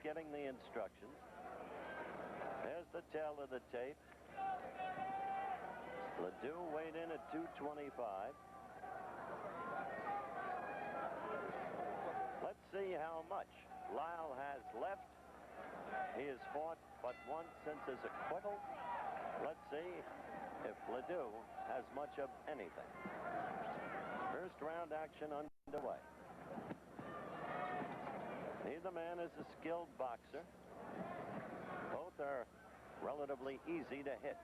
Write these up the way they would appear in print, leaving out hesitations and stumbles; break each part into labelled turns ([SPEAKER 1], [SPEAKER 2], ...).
[SPEAKER 1] getting the instructions. There's the tail of the tape. Ledoux weighed in at 225. Let's see how much Lyle has left. He has fought but once since his acquittal. Let's see if Ledoux has much of anything. First round action underway. Neither man is a skilled boxer. Both are relatively easy to hit.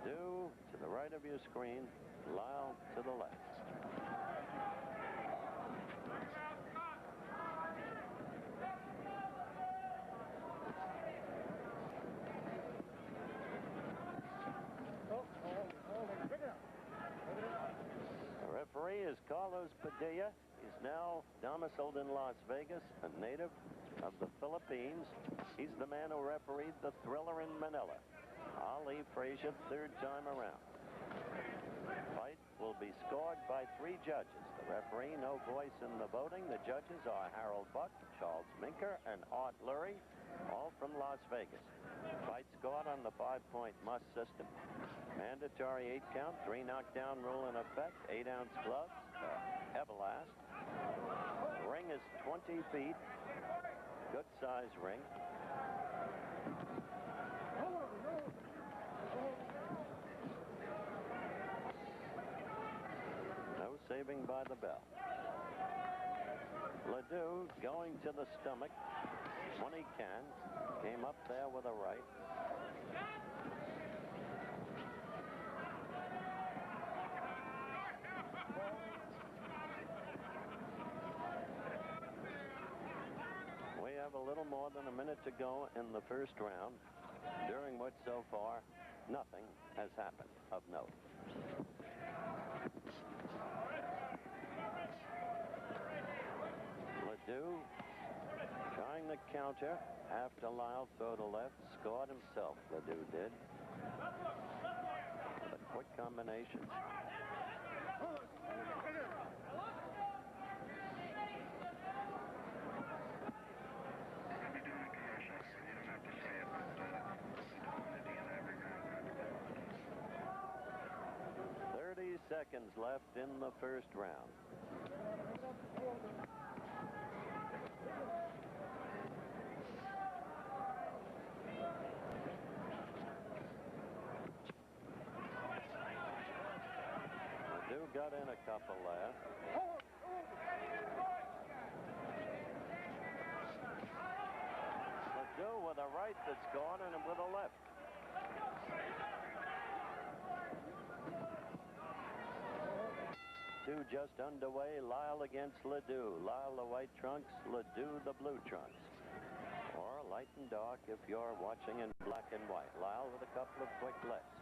[SPEAKER 1] Ledoux to the right of your screen, Lyle to the left. The referee is Carlos Padilla. He's now domiciled in Las Vegas, a native of the Philippines. He's the man who refereed the Thriller in Manila. Ali Frazier, third time around. Fight will be scored by 3 judges. The referee, no voice in the voting. The judges are Harold Buck, Charles Minker, and Art Lurie, all from Las Vegas. Fight scored on the 5-point must system. Mandatory 8 count, 3 knockdown rule in effect, 8-ounce gloves, Everlast. The ring is 20 feet, good size ring. No saving by the bell. Ledoux going to the stomach when he can. Came up there with a right. We have a little more than a minute to go in the first round, during which so far nothing has happened of note. Ledoux trying to counter after Lyle throw to left, scored himself, Ledoux did. But quick combinations. Seconds left in the first round. Ledoux got in a couple there. Ledoux with a right that's gone and with a left. Two just underway. Lyle against Ledoux. Lyle the white trunks, Ledoux the blue trunks. Or light and dark if you're watching in black and white. Lyle with a couple of quick lefts.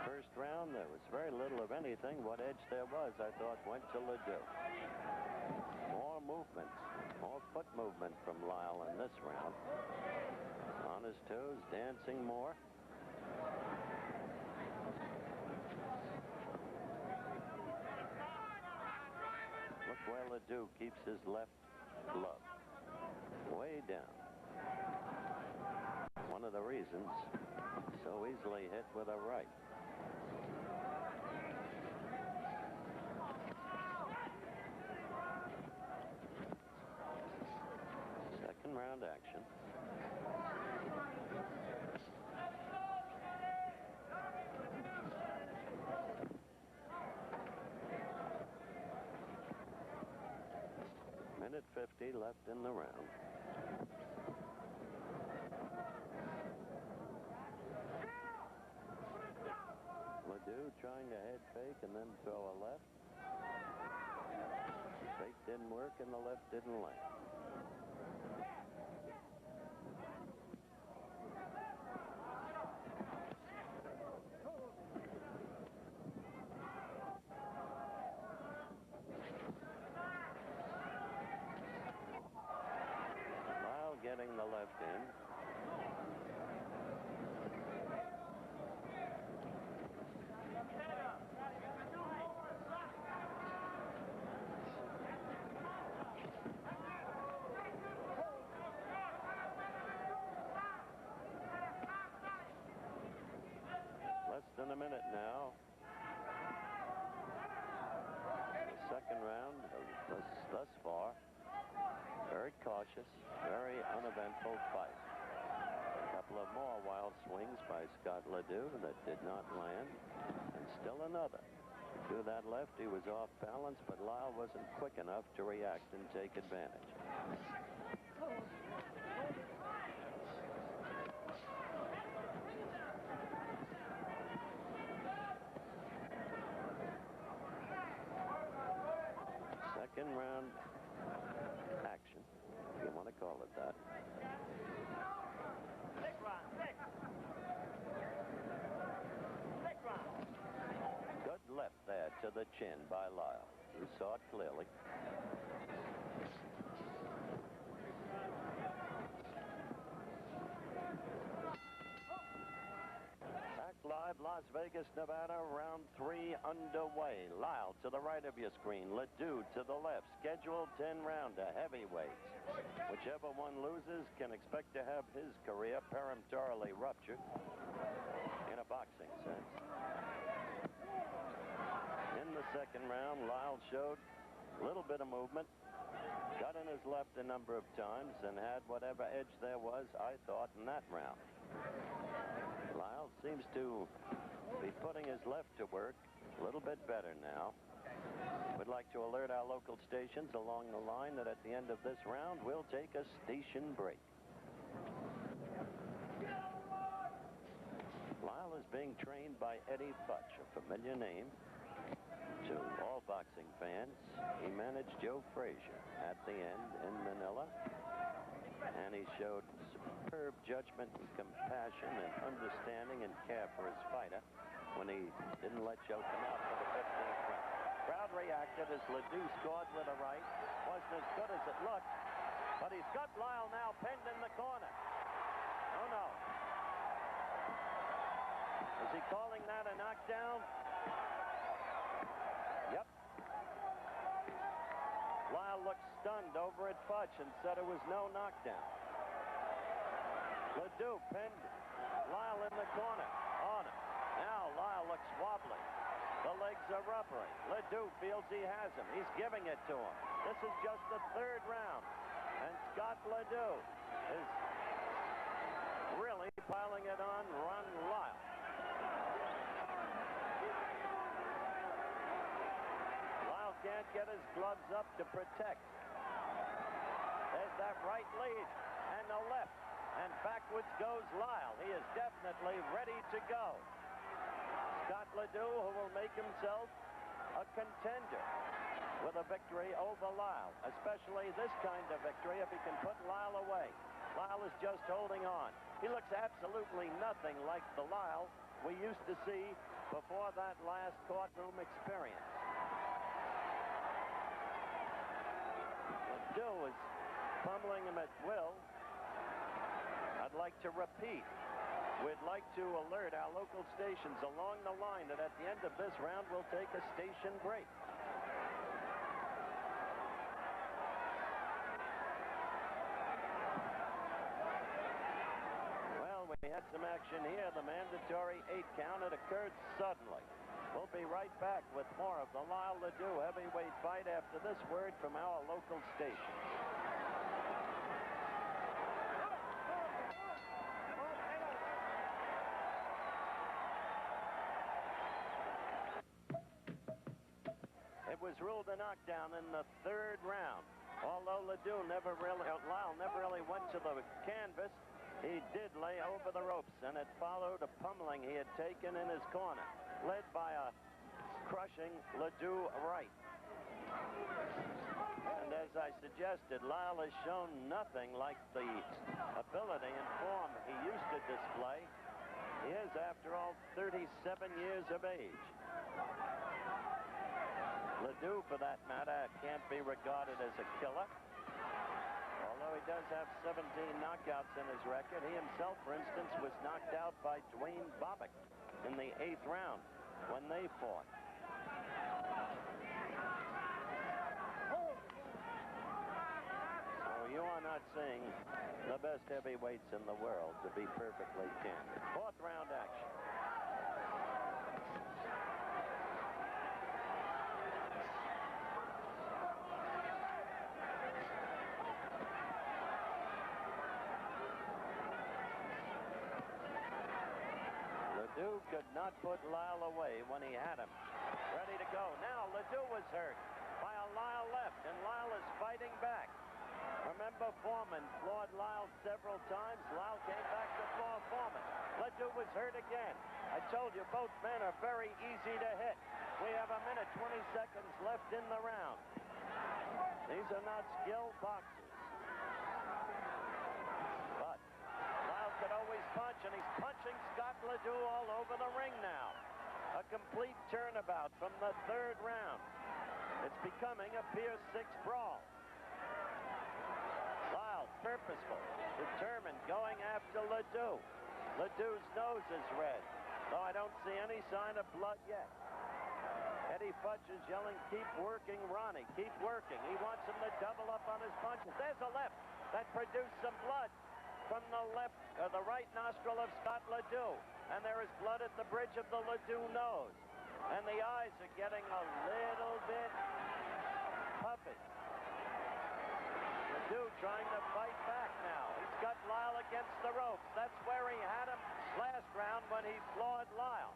[SPEAKER 1] First round, there was very little of anything. What edge there was, I thought, went to Ledoux. More movement, more foot movement from Lyle in this round. On his toes, dancing more. Where Ledoux keeps his left glove way down. One of the reasons so easily hit with a right. Second round action. Minute 50 left in the round. Ledoux trying to head fake and then throw a left. Fake didn't work and the left didn't land. Getting the left in. than a minute now. The second round thus far. Very cautious, very uneventful fight. A couple of more wild swings by Scott LeDoux that did not land. And still another. To that left, he was off balance, but Lyle wasn't quick enough to react and take advantage. Second round action, if you want to call it that. Good left there to the chin by Lyle. You saw it clearly. Back live, Las Vegas, Nevada, round 3 underway. Lyle to the right of your screen, LeDoux to the left. Scheduled 10-rounder, heavyweights. Whichever one loses can expect to have his career peremptorily ruptured in a boxing sense. In the second round, Lyle showed a little bit of movement, got in his left a number of times, and had whatever edge there was, I thought, in that round. Lyle seems to be putting his left to work a little bit better now. We'd like to alert our local stations along the line that at the end of this round, we'll take a station break. Lyle is being trained by Eddie Futch, a familiar name to all boxing fans. He managed Joe Frazier at the end in Manila, and he showed superb judgment and compassion and understanding and care for his fighter when he didn't let Joe come out for the 15th round. Crowd reacted as LeDoux scored with a right. Wasn't as good as it looked, but he's got Lyle now pinned in the corner. Oh, no. Is he calling that a knockdown? Yep. Lyle looked stunned over at Futch and said it was no knockdown. LeDoux pinned Lyle in the corner. On him. Now Lyle looks wobbly. The legs are rubbery. LeDoux feels he has him. He's giving it to him. This is just the third round. And Scott LeDoux is really piling it on Ron Lyle. Lyle can't get his gloves up to protect. There's that right lead and the left. And backwards goes Lyle. He is definitely ready to go. Scott LeDoux, who will make himself a contender with a victory over Lyle, especially this kind of victory if he can put Lyle away. Lyle is just holding on. He looks absolutely nothing like the Lyle we used to see before that last courtroom experience. LeDoux is pummeling him at will. I'd like to repeat. We'd like to alert our local stations along the line that at the end of this round, we'll take a station break. Well, we had some action here. The mandatory 8 count. It occurred suddenly. We'll be right back with more of the Lyle LeDoux heavyweight fight after this word from our local station. Was ruled a knockdown in the third round. Although Lyle never really went to the canvas, he did lay over the ropes, and it followed a pummeling he had taken in his corner, led by a crushing LeDoux right. And as I suggested, Lyle has shown nothing like the ability and form he used to display. He is, after all, 37 years of age. LeDoux, for that matter, can't be regarded as a killer. Although he does have 17 knockouts in his record. He himself, for instance, was knocked out by Dwayne Bobbitt in the 8th round when they fought. So you are not seeing the best heavyweights in the world, to be perfectly candid. 4th round action. Ledoux could not put Lyle away when he had him. Ready to go. Now Ledoux was hurt by a Lyle left, and Lyle is fighting back. Remember, Foreman floored Lyle several times. Lyle came back to floor Foreman. Ledoux was hurt again. I told you, both men are very easy to hit. We have a minute, 20 seconds left in the round. These are not skilled boxers. But Lyle could always punch, and he's punching Scott Ledoux all over the ring now. A complete turnabout from the third round. It's becoming a Pier 6 brawl. Lyle, purposeful, determined, going after Ledoux. Ledoux's nose is red, though I don't see any sign of blood yet. Eddie Futch is yelling, keep working, Ronnie, keep working. He wants him to double up on his punches. There's a left that produced some blood from the right nostril of Scott Ledoux. And there is blood at the bridge of the Ledoux nose. And the eyes are getting a little bit puffy. Ledoux trying to fight back now. He's got Lyle against the ropes. That's where he had him last round when he floored Lyle.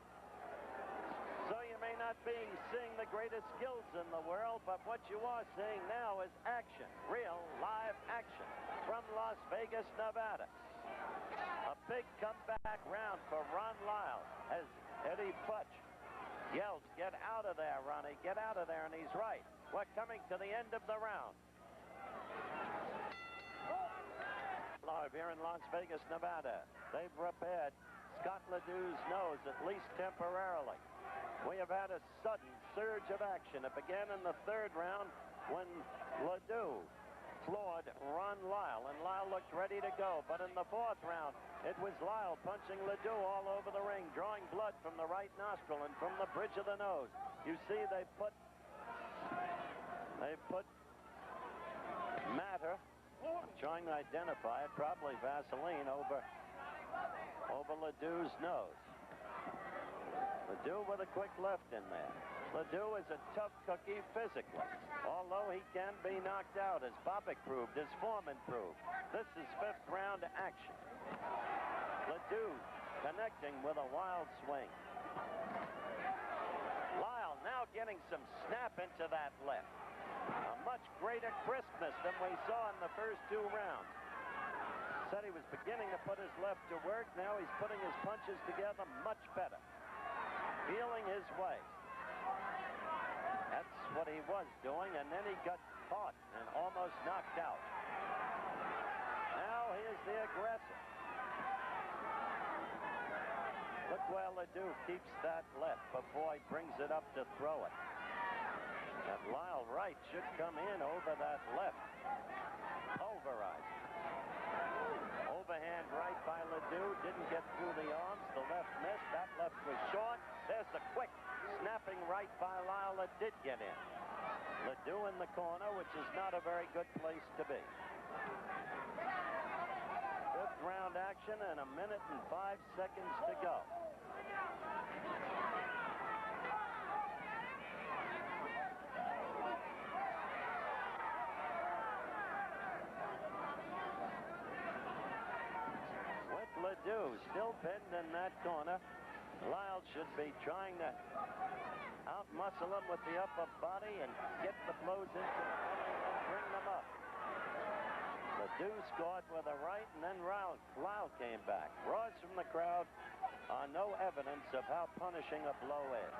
[SPEAKER 1] So you may not be seeing the greatest skills in the world, but what you are seeing now is action, real live action from Las Vegas, Nevada. A big comeback round for Ron Lyle as Eddie Futch yells, get out of there, Ronnie, get out of there, and he's right. We're coming to the end of the round. Live here in Las Vegas, Nevada. They've repaired Scott Ledoux's nose, at least temporarily. We have had a sudden surge of action. It began in the third round when Ledoux floored Ron Lyle, and Lyle looked ready to go. But in the fourth round, it was Lyle punching Ledoux all over the ring, drawing blood from the right nostril and from the bridge of the nose. You see, they put matter, I'm trying to identify it, probably Vaseline, over Ledoux's nose. Ledoux with a quick left in there. Ledoux is a tough cookie physically, although he can be knocked out, as Bobbick proved, as Foreman proved. This is fifth round action. Ledoux connecting with a wild swing. Lyle now getting some snap into that left. A much greater crispness than we saw in the first two rounds. Said he was beginning to put his left to work. Now he's putting his punches together much better. Feeling his way. That's what he was doing, and then he got caught and almost knocked out. Now here's the aggressor. Look where Ledoux keeps that left before he brings it up to throw it. That Lyle right should come in over that left. Pulverized. Overhand right by Ledoux. Didn't get through the arms. The left missed. That left was short. There's the quick snapping right by Lyle that did get in. Ledoux in the corner, which is not a very good place to be. Fifth round action and a minute and 5 seconds to go. With Ledoux still pinned in that corner, Lyle should be trying to out-muscle him with the upper body and get the blows into the belly and then bring them up. Ledoux scored with a right, and then Lyle came back. Roars from the crowd are no evidence of how punishing a blow is.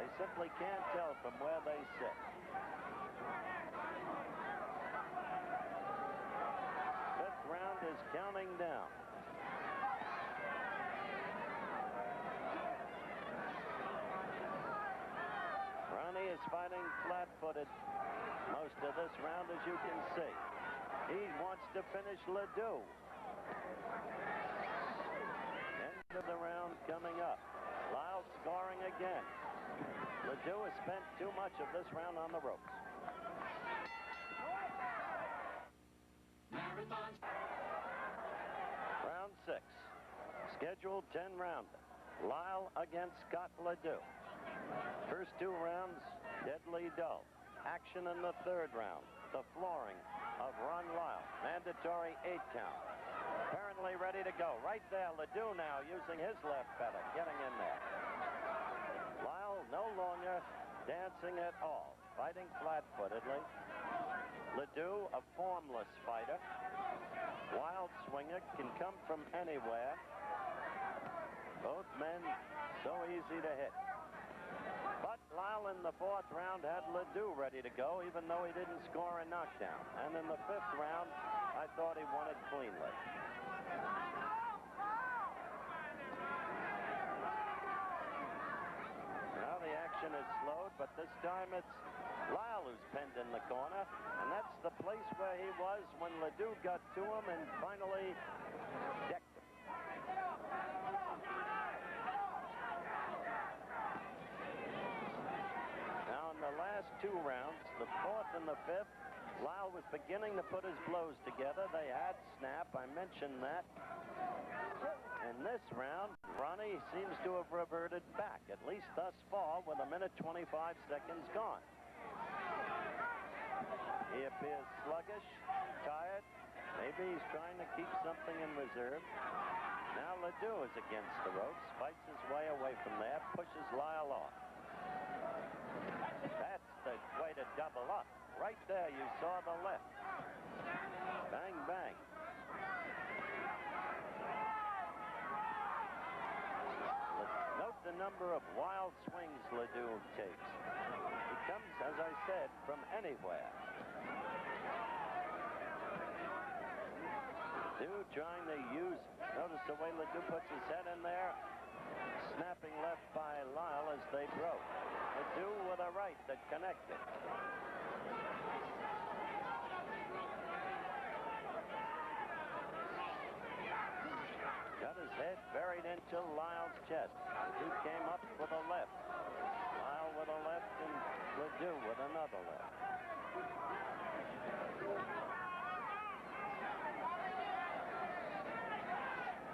[SPEAKER 1] They simply can't tell from where they sit. Fifth round is counting down. Ronnie is fighting flat-footed most of this round, as you can see. He wants to finish Ledoux. End of the round coming up. Lyle scoring again. Ledoux has spent too much of this round on the ropes. Round 6. Scheduled 10-rounder. Lyle against Scott Ledoux. First two rounds, deadly dull. Action in the third round. The flooring of Ron Lyle. Mandatory 8 count. Apparently finally ready to go. Right there, Ledoux now using his left pedal, getting in there. Lyle no longer dancing at all, fighting flat-footedly. Ledoux, a formless fighter. Wild swinger, can come from anywhere. Both men so easy to hit. But Lyle in the fourth round had Ledoux ready to go, even though he didn't score a knockdown. And in the fifth round, I thought he won it cleanly. Now the action is slowed, but this time it's Lyle who's pinned in the corner. And that's the place where he was when Ledoux got to him and finally decked him. The last two rounds, the fourth and the fifth, Lyle was beginning to put his blows together. They had snap, I mentioned that. In this round, Ronnie seems to have reverted back, at least thus far, with 1 minute 25 seconds gone. He appears sluggish, tired. Maybe he's trying to keep something in reserve. Now Ledoux is against the ropes, fights his way away from there, pushes Lyle off. That's the way to double up. Right there, you saw the left. Bang, bang. Note the number of wild swings Ledoux takes. He comes, as I said, from anywhere. Ledoux trying to use, notice the way Ledoux puts his head in there. Snapping left by Lyle as they broke. Ledoux with a right that connected. Got his head buried into Lyle's chest. Ledoux came up with a left. Lyle with a left and Ledoux with another left.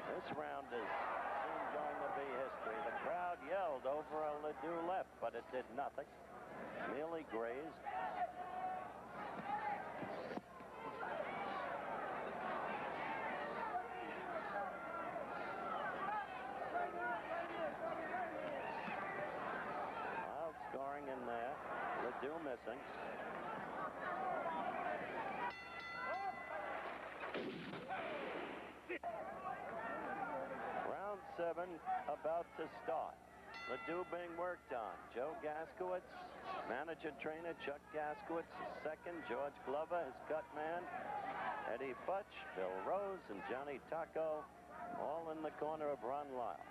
[SPEAKER 1] This round is going to be history. The crowd yelled over a Ledoux left, but it did nothing. Merely grazed. Wild scoring in there. Ledoux missing. Round 7 about to start. Ledoux being worked on. Joe Gaskowitz, manager trainer Chuck Gaskowitz, second. George Glover, his cut man. Eddie Futch, Bill Rose, and Johnny Taco, all in the corner of Ron Lyle.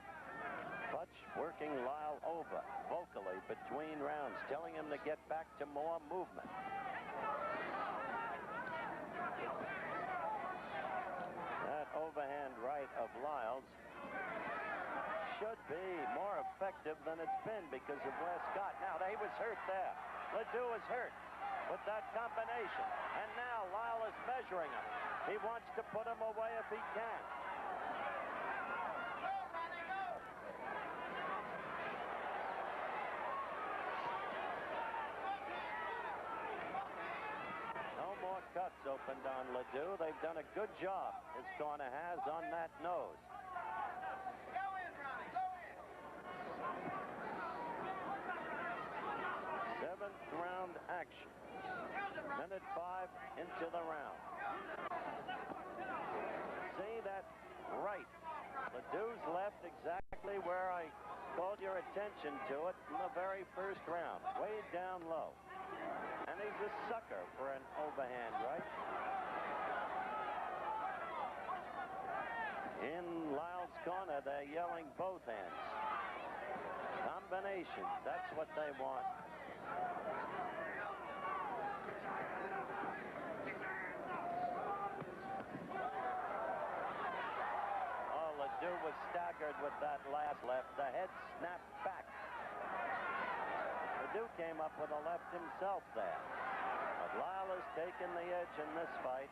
[SPEAKER 1] Futch working Lyle over vocally between rounds, telling him to get back to more movement. That overhand right of Lyle's should be more effective than it's been because of where Scott. Now, he was hurt there. Ledoux is hurt with that combination. And now Lyle is measuring him. He wants to put him away if he can. No more cuts opened on Ledoux. They've done a good job, his corner has, on that nose. Seventh round action. Minute 5 into the round. See that right. Ledoux's left exactly where I called your attention to it in the very first round. Way down low. And he's a sucker for an overhand right. In Lyle's corner, they're yelling both hands. Combination, that's what they want. Oh, Ledoux was staggered with that last left. The head snapped back. Ledoux came up with a left himself there. But Lyle has taken the edge in this fight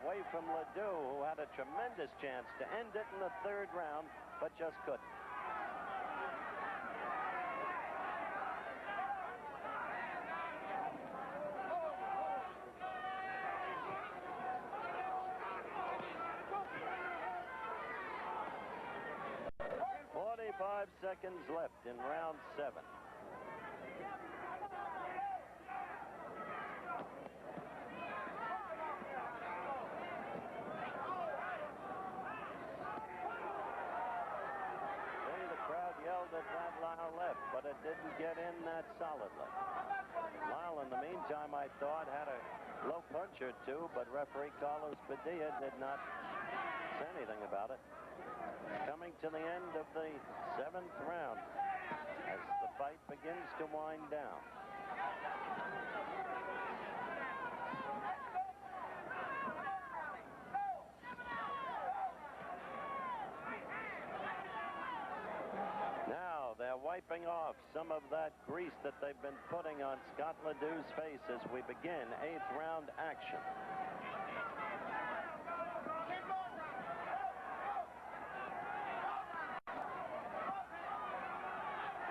[SPEAKER 1] away from Ledoux, who had a tremendous chance to end it in the third round, but just couldn't. 45 seconds left in round 7. That Lyle left, but it didn't get in that solidly. Lyle, in the meantime, I thought had a low punch or two, but referee Carlos Padilla did not say anything about it. Coming to the end of the 7th round as the fight begins to wind down. They're wiping off some of that grease that they've been putting on Scott LeDoux's face as we begin 8th round action.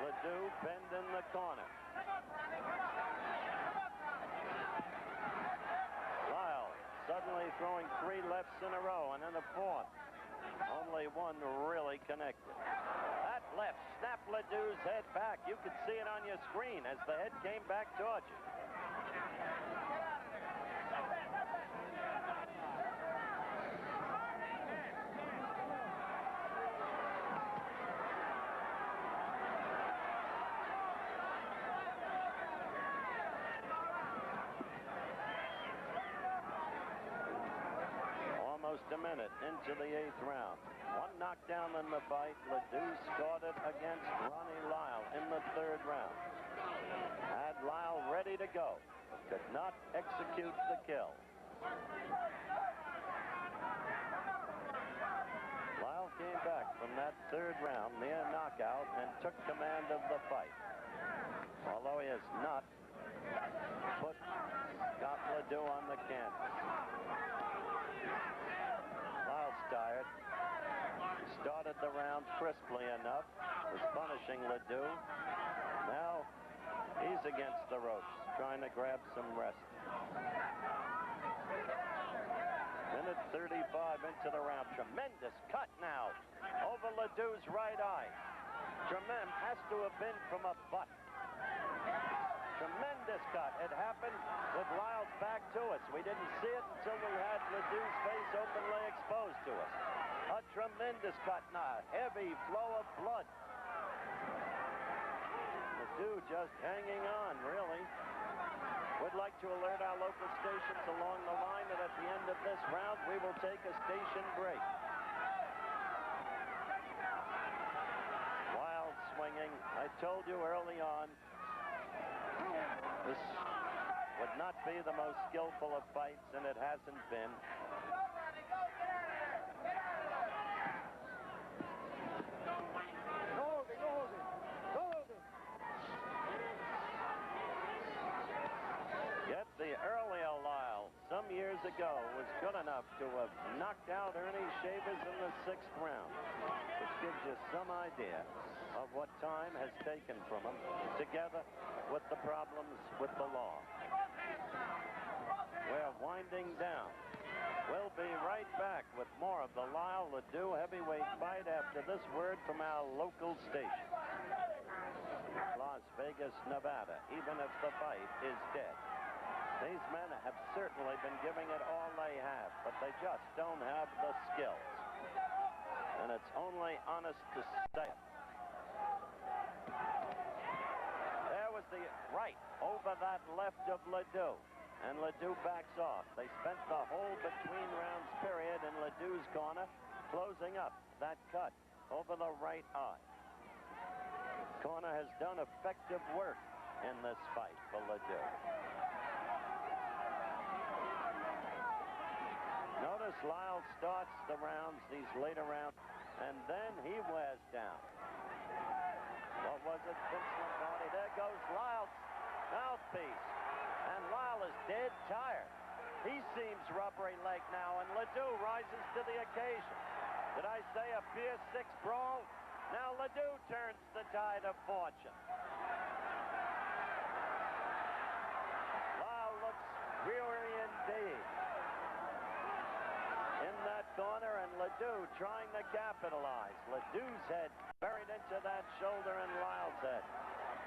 [SPEAKER 1] LeDoux pinned in the corner. Lyle suddenly throwing 3 lefts in a row, and in the 4th, only one really connected. That left snapped LeDoux's head back. You could see it on your screen as the head came back towards you. Almost a minute into the 8th round. One knockdown in the fight. LeDoux scored it against Ronnie Lyle in the 3rd round. Had Lyle ready to go. Could not execute the kill. Lyle came back from that 3rd round near knockout and took command of the fight. Although he has not put Scott LeDoux on the canvas. Lyle's tired. Started the round crisply enough, was punishing LeDoux. Now he's against the ropes, trying to grab some rest. Minute 35 into the round. Tremendous cut now over LeDoux's right eye. Tremendous, has to have been from a butt. Tremendous cut. It happened with Lyle's back to us. We didn't see it until we had LeDoux's face openly exposed to us. A tremendous cut now. Heavy flow of blood. LeDoux just hanging on, really. We'd like to alert our local stations along the line that at the end of this round, we will take a station break. Wild swinging. I told you early on, this would not be the most skillful of fights, and it hasn't been. Yet the earlier Lyle, some years ago, was good enough to have knocked out Ernie Shavers in the 6th round, which gives you some idea of what time has taken from him, together with the problems with the law. We're winding down. We'll be right back with more of the Lyle LeDoux heavyweight fight after this word from our local station. Las Vegas, Nevada, even if the fight is dead. These men have certainly been giving it all they have, but they just don't have the skills. And it's only honest to say it. There was the right over that left of LeDoux, and LeDoux backs off. They spent the whole between rounds period in LeDoux's corner, closing up that cut over the right eye. Corner has done effective work in this fight for LeDoux. Notice Lyle starts the rounds, these later rounds, and then he wears down. What was it, Vince Lombardi? There goes Lyle's mouthpiece. And Lyle is dead tired. He seems rubbery-legged now, and LeDoux rises to the occasion. Did I say a Pier 6 brawl? Now LeDoux turns the tide of fortune. Lyle looks weary indeed. In that corner, and Ledoux trying to capitalize. Ledoux's head buried into that shoulder and Lyle's head.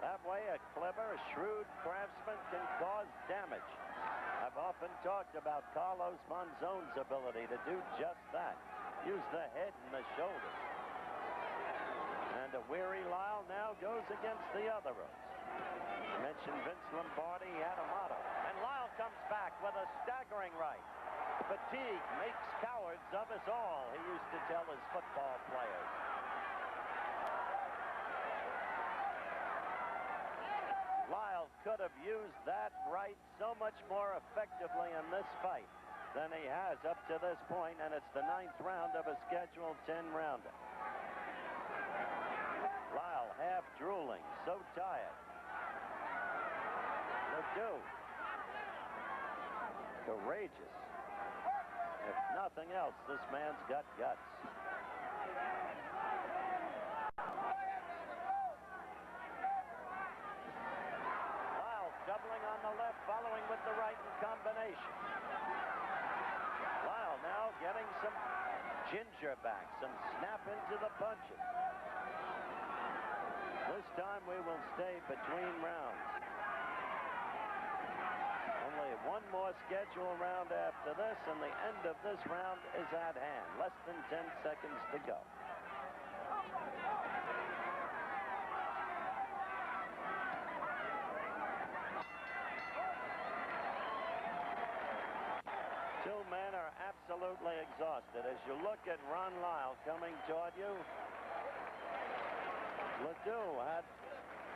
[SPEAKER 1] That way, a clever, shrewd craftsman can cause damage. I've often talked about Carlos Monzon's ability to do just that. Use the head and the shoulders. And a weary Lyle now goes against the other ropes. I mentioned Vince Lombardi, he had a motto. And Lyle comes back with a staggering right. Fatigue makes cowards of us all, he used to tell his football players. Lyle could have used that right so much more effectively in this fight than he has up to this point, and it's the 9th round of a scheduled 10-rounder. Lyle half drooling, so tired. Ledoux, courageous. If nothing else, this man's got guts. Lyle doubling on the left, following with the right in combination. Lyle now getting some ginger back, some snap into the punches. This time we will stay between rounds. Only one more scheduled round after this, and the end of this round is at hand. Less than 10 seconds to go. Two men are absolutely exhausted. As you look at Ron Lyle coming toward you, Ledoux had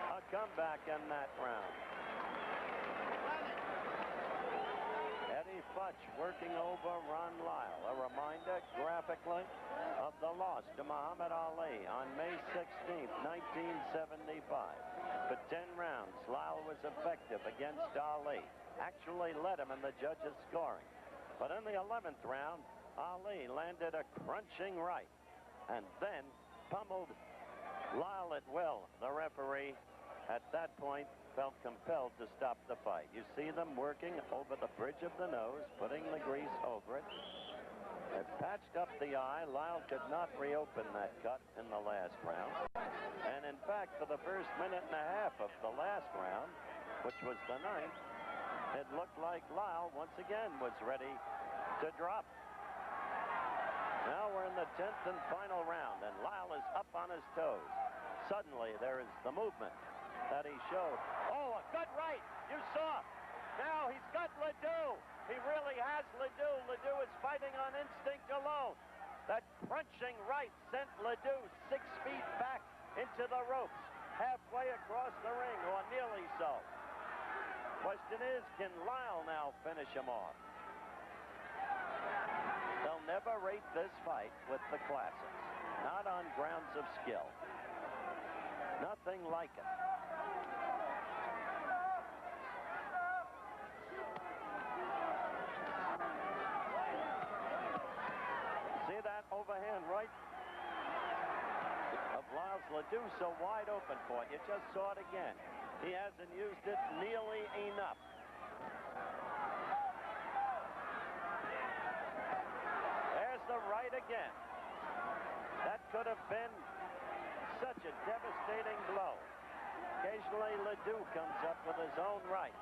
[SPEAKER 1] a comeback in that round. Eddie Futch working over Ron Lyle. A reminder graphically of the loss to Muhammad Ali on May 16th, 1975. For 10 rounds, Lyle was effective against Ali. Actually led him in the judges' scoring. But in the 11th round, Ali landed a crunching right and then pummeled Lyle at will. The referee at that point felt compelled to stop the fight. You see them working over the bridge of the nose, putting the grease over it. It patched up the eye. Lyle could not reopen that cut in the last round. And in fact, for the first minute and a half of the last round, which was the 9th, it looked like Lyle once again was ready to drop. Now we're in the 10th and final round, and Lyle is up on his toes. Suddenly, there is the movement that he showed. Oh, a good right. You saw. Now he's got Ledoux. He really has Ledoux. Ledoux is fighting on instinct alone. That crunching right sent Ledoux 6 feet back into the ropes, halfway across the ring, or nearly so. Question is, can Lyle now finish him off? They'll never rate this fight with the classics. Not on grounds of skill. Nothing like it. See that overhand right of Lyles Ledoux so wide open for it. You just saw it again. He hasn't used it nearly enough. There's the right again. That could have been such a devastating blow. Occasionally, Ledoux comes up with his own right.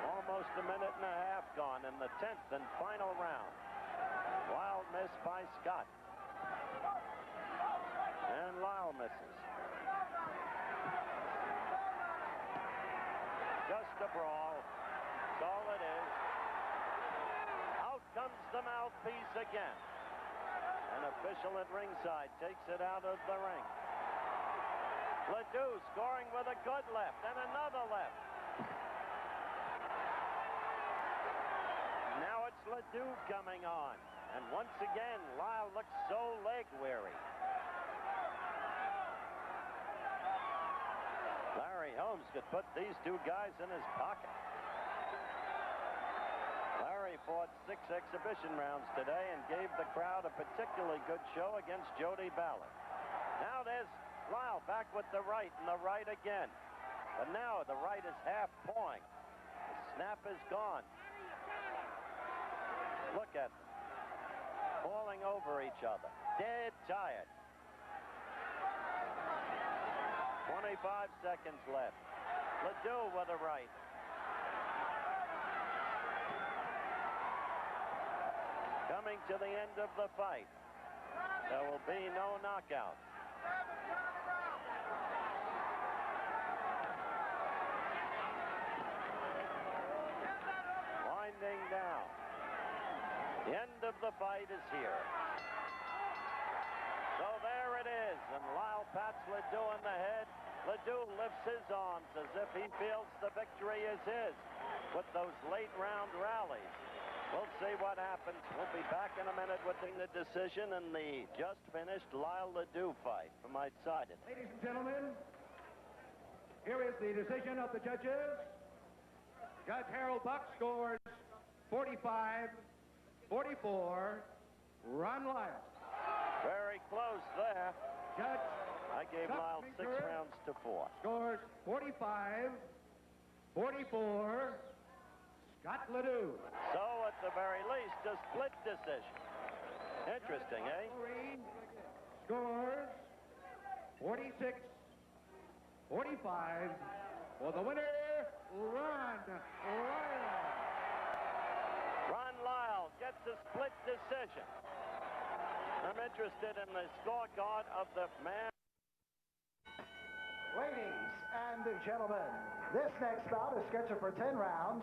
[SPEAKER 1] Almost a minute and a half gone in the 10th and final round. Wild miss by Scott. And Lyle misses. Just a brawl. That's all it is. Out comes the mouthpiece again. An official at ringside takes it out of the ring. Ledoux scoring with a good left and another left. Now it's Ledoux coming on. And once again, Lyle looks so leg-weary. Larry Holmes could put these two guys in his pocket. Larry fought 6 exhibition rounds today and gave the crowd a particularly good show against Jody Ballard. Now there's Lyle back with the right, and the right again. But now the right is half point. The snap is gone. Look at them. Falling over each other. Dead tired. 25 seconds left. Ledoux with a right. Coming to the end of the fight. There will be no knockout. Winding down. The end of the fight is here. So there it is, and Lyle pats Ledoux in the head. Ledoux lifts his arms as if he feels the victory is his with those late round rallies. We'll see what happens. We'll be back in a minute with the decision in the just finished Lyle Ledoux fight from outside it.
[SPEAKER 2] Ladies and gentlemen, here is the decision of the judges. Judge Harold Buck scores 45-44. Ron Lyle.
[SPEAKER 1] Very close there.
[SPEAKER 2] Judge
[SPEAKER 1] I gave Lyle 6 rounds to 4.
[SPEAKER 2] Scores 45-44. Scott Ledoux.
[SPEAKER 1] So at the very least, a split decision. Interesting, eh?
[SPEAKER 2] Scores 46-45 for the winner, Ron Lyle.
[SPEAKER 1] Ron Lyle gets a split decision. I'm interested in the scorecard of the man.
[SPEAKER 3] Ladies and gentlemen, this next bout is scheduled for 10 rounds.